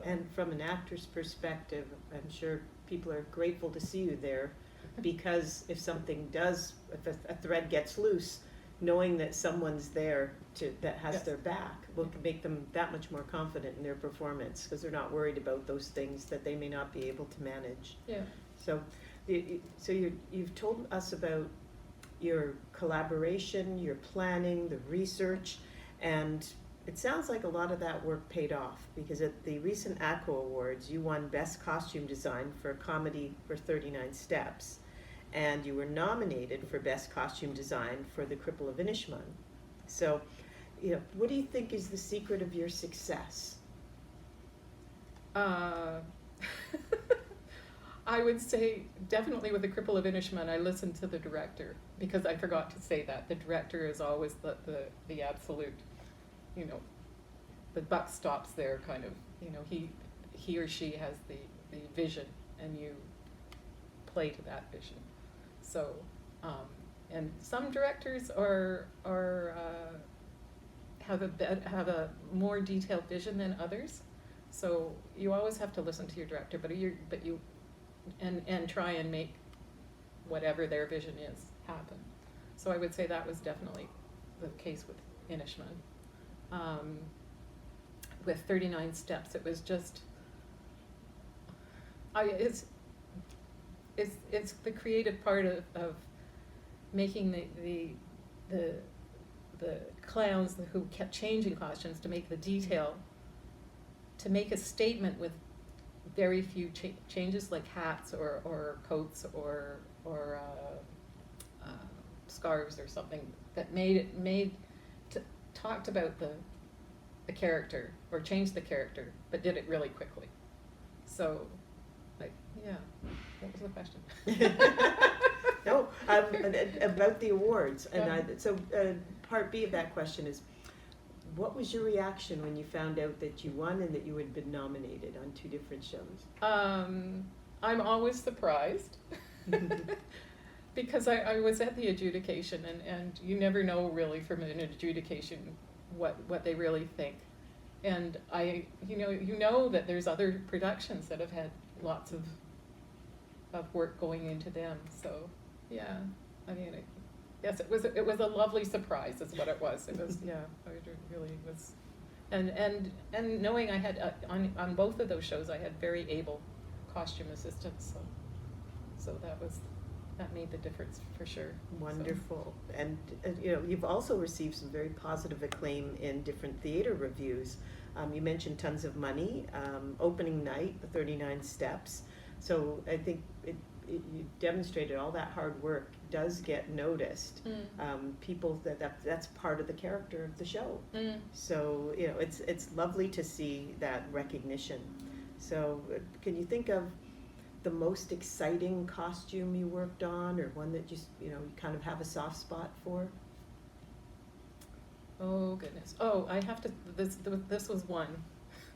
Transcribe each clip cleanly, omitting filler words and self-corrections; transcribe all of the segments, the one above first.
And from an actor's perspective, I'm sure people are grateful to see you there, because if something does, if a thread gets loose, knowing that someone's there that has Yes. their back will make them that much more confident in their performance, because they're not worried about those things that they may not be able to manage. Yeah. So, you've told us about your collaboration, your planning, the research, and it sounds like a lot of that work paid off, because at the recent ACO Awards, you won Best Costume Design for a comedy for 39 Steps, and you were nominated for Best Costume Design for The Cripple of Inishmaan. So, what do you think is the secret of your success? I would say definitely with The Cripple of Inishmaan, I listened to the director, because I forgot to say that. The director is always the absolute, the buck stops there kind of, he or she has the vision, and you play to that vision. So, and some directors have a more detailed vision than others. So you always have to listen to your director, and try and make whatever their vision is happen. So I would say that was definitely the case with Inishmaan. With 39 Steps, it was just, it's the creative part of making the clowns who kept changing costumes to make the detail, to make a statement with very few changes, like hats or coats or scarves or something, that talked about the character or changed the character, but did it really quickly. So, what was the question? No, about the awards, and part B of that question is, what was your reaction when you found out that you won and that you had been nominated on 2 different shows? I'm always surprised because I was at the adjudication, and you never know really from an adjudication what they really think. And you know that there's other productions that have had lots of work going into them. So yeah, I mean, yes, it was a lovely surprise, is what it was. It was, yeah, it really was. And knowing I had, on both of those shows, I had very able costume assistants, so that made the difference for sure. Wonderful. So. And you've also received some very positive acclaim in different theater reviews. You mentioned Tons of Money, opening night, the 39 Steps. So I think you demonstrated all that hard work does get noticed. People that's part of the character of the show. So it's lovely to see that recognition. So can you think of the most exciting costume you worked on, or one that just you kind of have a soft spot for? Oh goodness. Oh, I have to. This was one.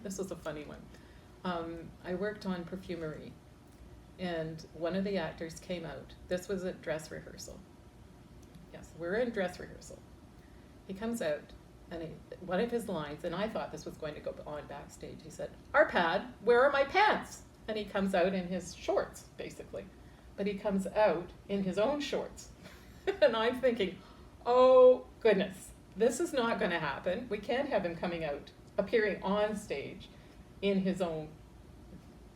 This was a funny one. I worked on Perfumery. And one of the actors came out. This was at dress rehearsal. Yes, we're in dress rehearsal. He comes out, and one of his lines, and I thought this was going to go on backstage, he said, "Arpad, where are my pants?" And he comes out in his shorts, basically. But he comes out in his own shorts. And I'm thinking, oh, goodness, this is not going to happen. We can't have him appearing on stage in his own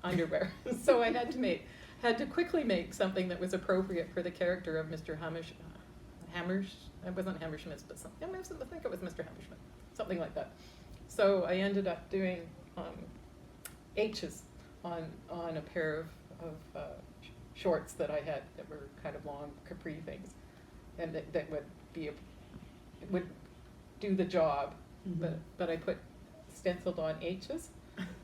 underwear. So I had to quickly make something that was appropriate for the character of Mr. It wasn't Hammerschmidt, but something. I think it was Mr. Hammerschmidt, something like that. So I ended up doing H's on a pair of shorts that I had that were kind of long capri things, and that would do the job. Mm-hmm. But I put stenciled on H's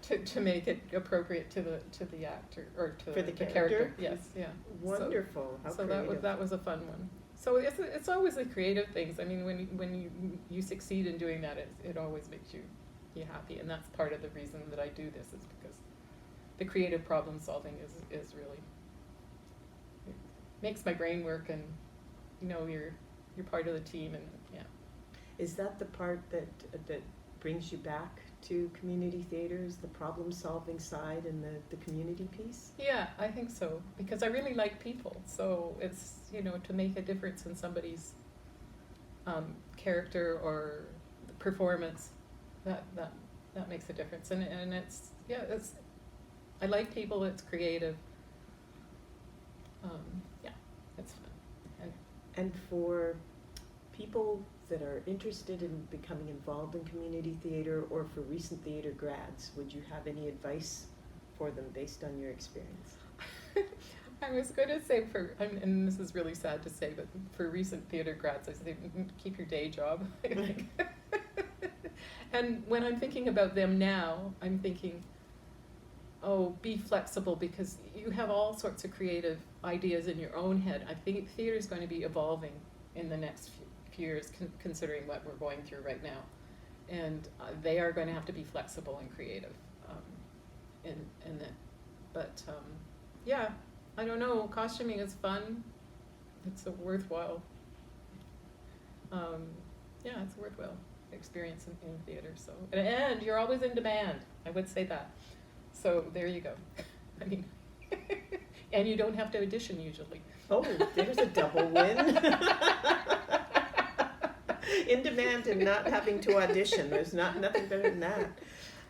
to make it appropriate to the actor, or to the character. Yes, yeah. Wonderful. So that was a fun one. So it's always the creative things. I mean, when you succeed in doing that, it always makes you happy, and that's part of the reason that I do this, is because the creative problem solving is really, it makes my brain work, and you're part of the team, and yeah. Is that the part that brings you back to community theaters, the problem-solving side and the community piece? Yeah, I think so, because I really like people, so it's, to make a difference in somebody's character or performance, that makes a difference, and it's, I like people, it's creative, yeah, it's fun. And for people that are interested in becoming involved in community theater, or for recent theater grads, would you have any advice for them based on your experience? I was going to say and this is really sad to say, but for recent theater grads, I say keep your day job. And when I'm thinking about them now, I'm thinking, oh, be flexible, because you have all sorts of creative ideas in your own head. I think theater is going to be evolving in the next few years, considering what we're going through right now. And they are going to have to be flexible and creative. Yeah, I don't know, costuming is fun. It's a worthwhile, it's a worthwhile experience in theater. So, and you're always in demand, I would say that. So there you go. I mean, and you don't have to audition usually. Oh, there's a double win. In demand and not having to audition. There's nothing better than that.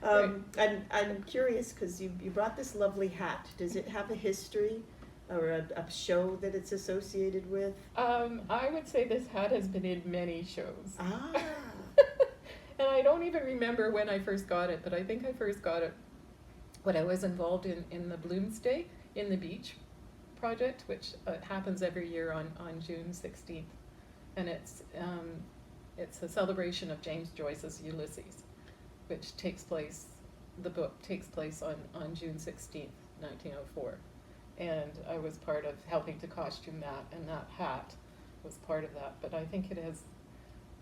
I'm curious, because you brought this lovely hat. Does it have a history or a show that it's associated with? I would say this hat has been in many shows. Ah. And I don't even remember when I first got it, but I think I first got it when I was involved in the Bloomsday in the Beach project, which happens every year on June 16th. And it's a celebration of James Joyce's Ulysses, which the book takes place on June 16th, 1904. And I was part of helping to costume that, and that hat was part of that. But I think it has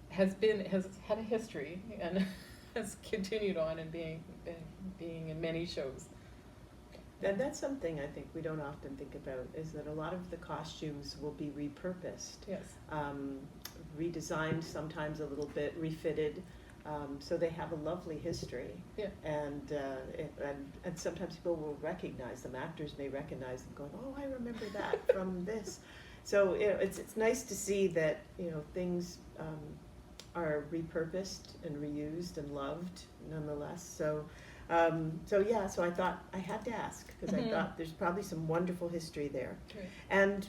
had a history and has continued on and being in many shows. And that's something I think we don't often think about, is that a lot of the costumes will be repurposed. Yes. Redesigned, sometimes a little bit, refitted, so they have a lovely history. Yeah. And sometimes people will recognize them. Actors may recognize them, going, "Oh, I remember that from this." So it's nice to see that things are repurposed and reused and loved nonetheless. So I thought I had to ask, because I thought there's probably some wonderful history there. Right. And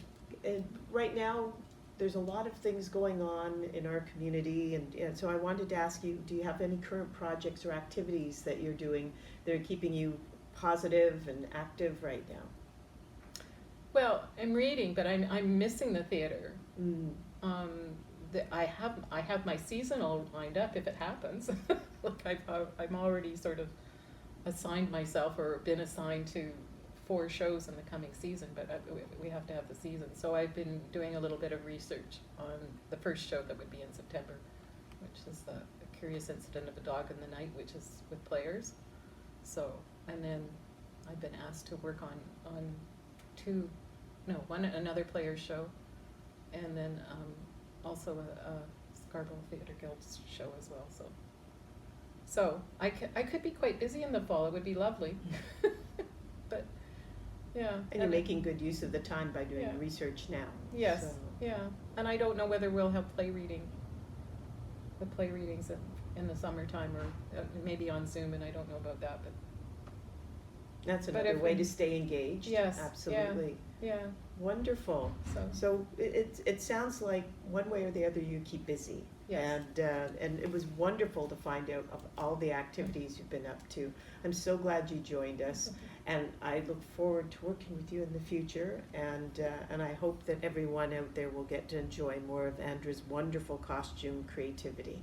right now, there's a lot of things going on in our community, and so I wanted to ask you, do you have any current projects or activities that you're doing that are keeping you positive and active right now? Well, I'm reading, but I'm missing the theater. I have my seasonal lined up if it happens. Like I'm already sort of assigned myself, or been assigned to 4 shows in the coming season, but we have to have the season. So I've been doing a little bit of research on the first show that would be in September, which is the Curious Incident of a Dog in the Night, which is with players. So, and then I've been asked to work on another players show, and then also a Scarborough Theatre Guild show as well. So I could be quite busy in the fall. It would be lovely. But yeah. And you're making good use of the time by doing research now. Yes. So. Yeah. And I don't know whether we'll have play readings in the summertime, or maybe on Zoom, and I don't know about that. But that's another way to stay engaged. Yes. Absolutely. Yeah. Wonderful. So it sounds like one way or the other you keep busy. Yes. And it was wonderful to find out of all the activities you've been up to. I'm so glad you joined us, and I look forward to working with you in the future. And I hope that everyone out there will get to enjoy more of Andra's wonderful costume creativity.